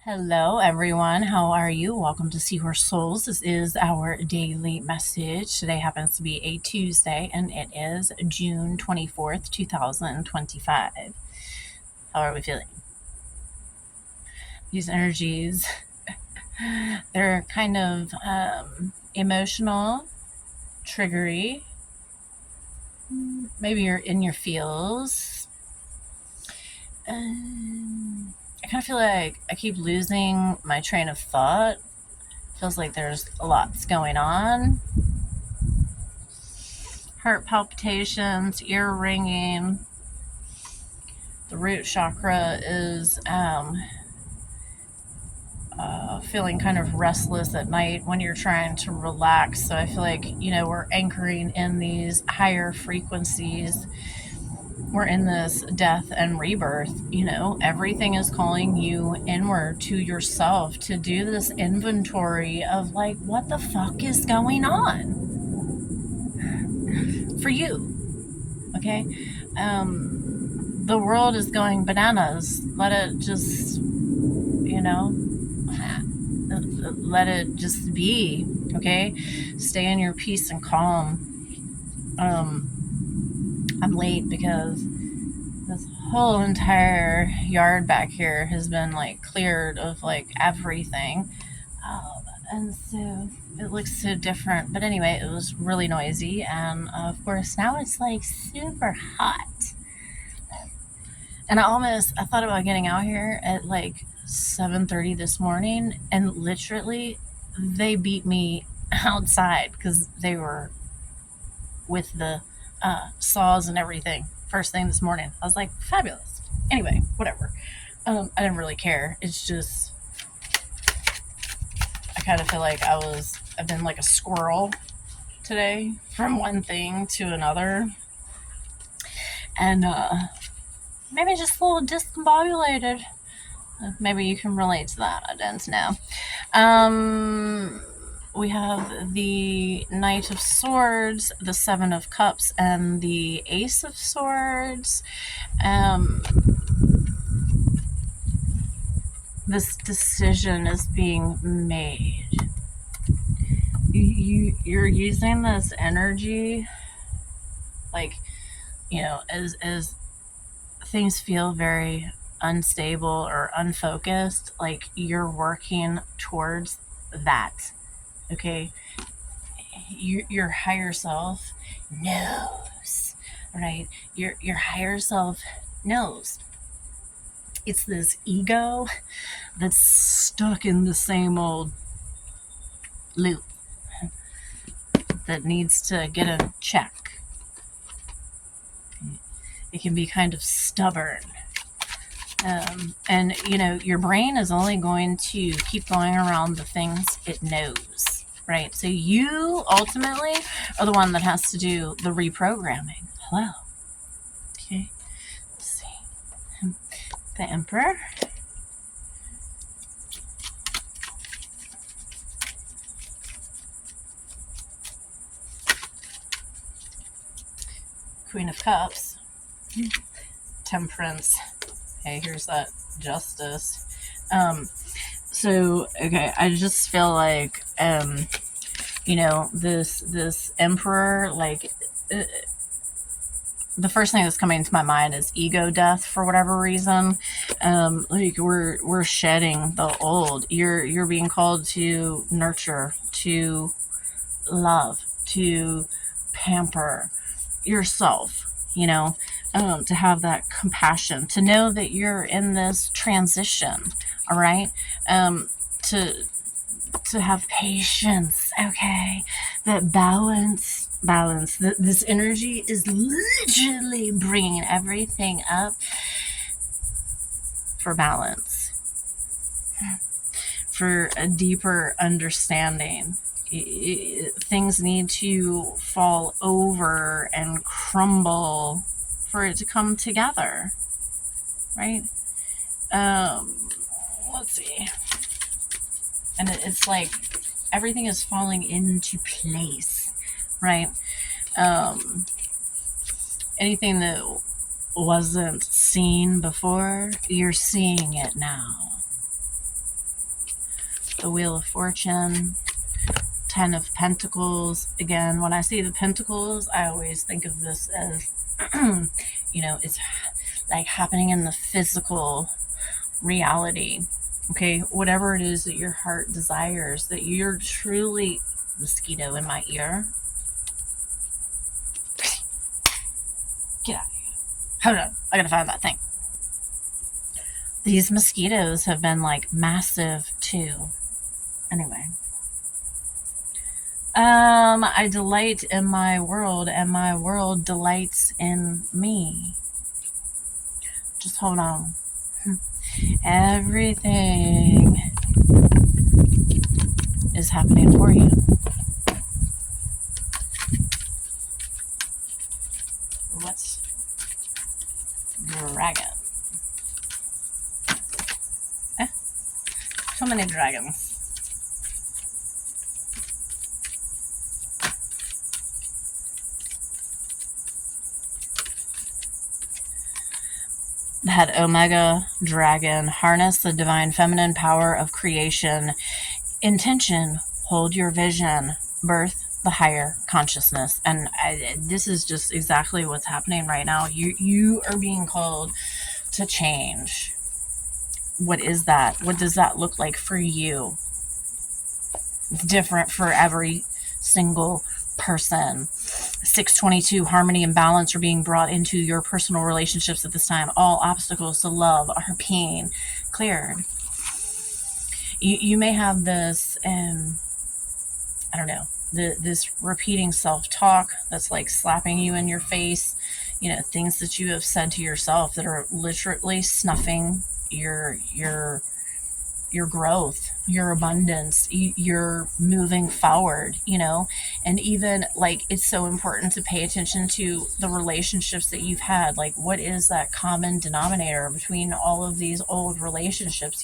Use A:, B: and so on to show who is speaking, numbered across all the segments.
A: Hello, everyone. How are you? Welcome to Seahorse Souls. This is our daily message. Today happens to be a Tuesday, and it is June 24th, 2025. How are we feeling? These energies, they're kind of emotional, triggery. Maybe you're in your feels. I kind of feel like I keep losing my train of thought. Feels like there's a lot going on. Heart palpitations, ear ringing. The root chakra is feeling kind of restless at night when you're trying to relax. So I feel like, we're anchoring in these higher frequencies. We're in this death and rebirth. Everything is calling you inward to yourself to do this inventory of like, what the fuck is going on for you? Okay. The world is going bananas. Let it just, let it just be. Okay. Stay in your peace and calm. I'm late because this whole entire yard back here has been like cleared of like everything. And so it looks so different. But anyway, it was really noisy. And of course, now it's like super hot. And I thought about getting out here at like 7:30 this morning, and literally they beat me outside because they were with the saws and everything first thing this morning. I was like, fabulous. Anyway, whatever. I didn't really care. It's just, I kind of feel like I've been like a squirrel today from one thing to another. And maybe just a little discombobulated. Maybe you can relate to that. I don't know. We have the Knight of Swords, the Seven of Cups, and the Ace of Swords. This decision is being made. You're using this energy, like, as things feel very unstable or unfocused, like you're working towards that. Okay, your higher self knows, right? Your higher self knows. It's this ego that's stuck in the same old loop that needs to get a check. It can be kind of stubborn. And your brain is only going to keep going around the things it knows, right? So you ultimately are the one that has to do the reprogramming. Hello. Okay. Let's see. The Emperor. Queen of Cups. Temperance. Okay, here's that Justice. So okay, I just feel like this Emperor, like the first thing that's coming to my mind is ego death for whatever reason. Like we're shedding the old. You're being called to nurture, to love, to pamper yourself, to have that compassion, to know that you're in this transition, all right? To have patience, okay? That balance. This energy is literally bringing everything up for balance, for a deeper understanding. Things need to fall over and crumble for it to come together, right? Let's see. And it's like everything is falling into place, right? Anything that wasn't seen before, you're seeing it now. the Wheel of Fortune, 10 of Pentacles. Again, when I see the Pentacles, I always think of this as, it's like happening in the physical reality. Okay, whatever it is that your heart desires, that you're truly... Mosquito in my ear. Get out of here. Hold on, I gotta find that thing. These mosquitoes have been like massive too. Anyway. I delight in my world, and my world delights in me. Just hold on. Everything is happening for you. Let's dragon. So many dragons. That Omega dragon, harness the divine feminine power of creation. Intention, hold your vision, birth the higher consciousness. And this is just exactly what's happening right now. You are being called to change. What is that? What does that look like for you? It's different for every single person. 622, harmony and balance are being brought into your personal relationships at this time. All obstacles to love are being cleared. You may have this, I don't know, this repeating self-talk that's like slapping you in your face. Things that you have said to yourself that are literally snuffing your growth, your abundance, you're moving forward, and even like it's so important to pay attention to the relationships that you've had. Like, what is that common denominator between all of these old relationships?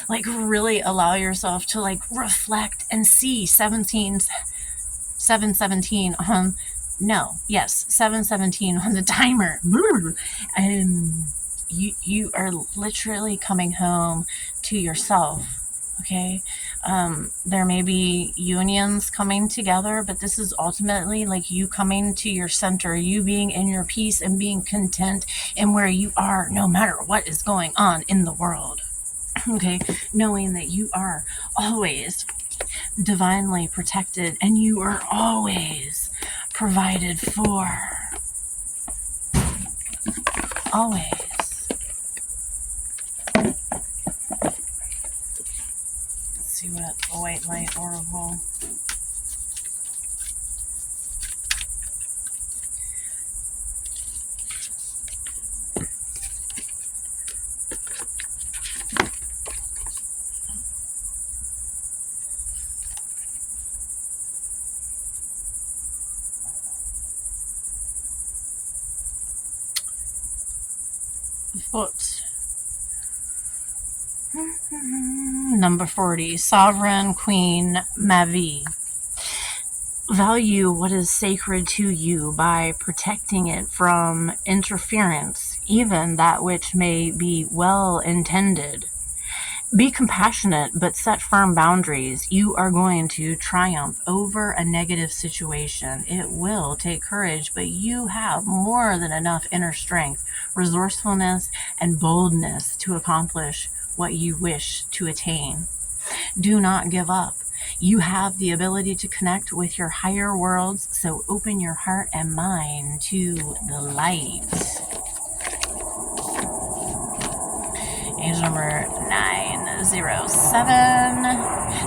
A: Like really allow yourself to like reflect and see 717 717 on the timer. And you are literally coming home to yourself. Okay, there may be unions coming together, but this is ultimately like you coming to your center, you being in your peace and being content in where you are, no matter what is going on in the world. Okay, knowing that you are always divinely protected and you are always provided for. Always. See what the white light oracle. Foot. Number 40, Sovereign Queen Mavi. Value what is sacred to you by protecting it from interference, even that which may be well intended. Be compassionate, but set firm boundaries. You are going to triumph over a negative situation. It will take courage, but you have more than enough inner strength, resourcefulness, and boldness to accomplish what you wish to attain. Do not give up. You have the ability to connect with your higher worlds, so open your heart and mind to the light. Angel number 907.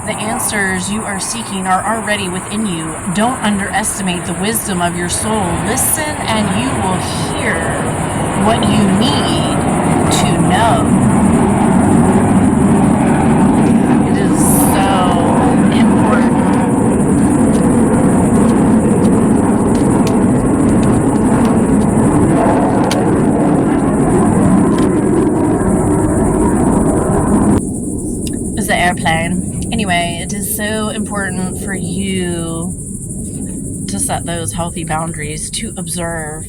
A: The answers you are seeking are already within you. Don't underestimate the wisdom of your soul. Listen and you will hear what you need to know. It is so important. It's the airplane. Anyway, it is so important for you to set those healthy boundaries, to observe,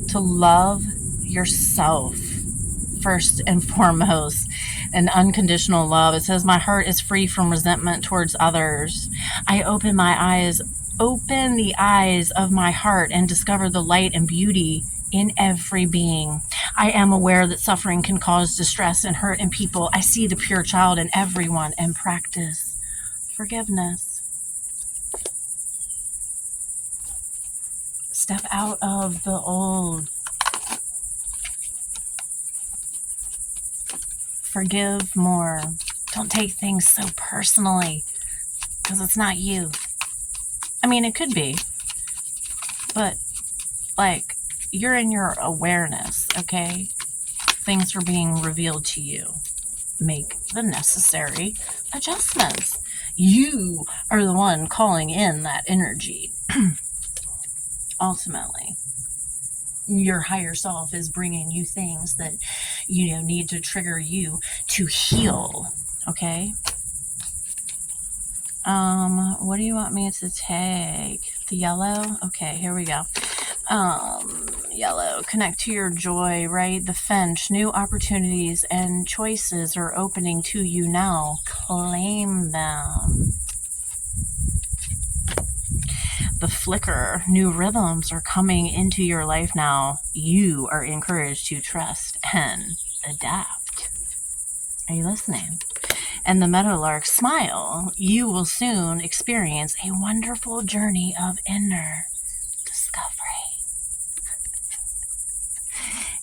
A: to love yourself first and foremost an unconditional love. It says, my heart is free from resentment towards others. I open the eyes of my heart and discover the light and beauty in every being. I am aware that suffering can cause distress and hurt in people. I see the pure child in everyone and practice forgiveness. Step out of the old. Forgive more. Don't take things so personally, because it's not you. I mean, it could be, but like, you're in your awareness, okay? Things are being revealed to you. Make the necessary adjustments. You are the one calling in that energy. Ultimately, your higher self is bringing you things that, need to trigger you to heal, okay? What do you want me to take? The yellow? Okay, here we go. Yellow, connect to your joy, right? The finch, new opportunities and choices are opening to you now. Claim them. The flicker, new rhythms are coming into your life now. You are encouraged to trust and adapt. Are you listening? And the meadowlark, smile. You will soon experience a wonderful journey of inner discovery.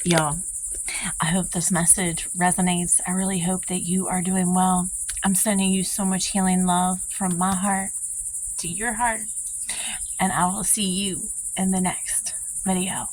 A: Yo, I hope this message resonates. I really hope that you are doing well. I'm sending you so much healing love from my heart to your heart. And I will see you in the next video.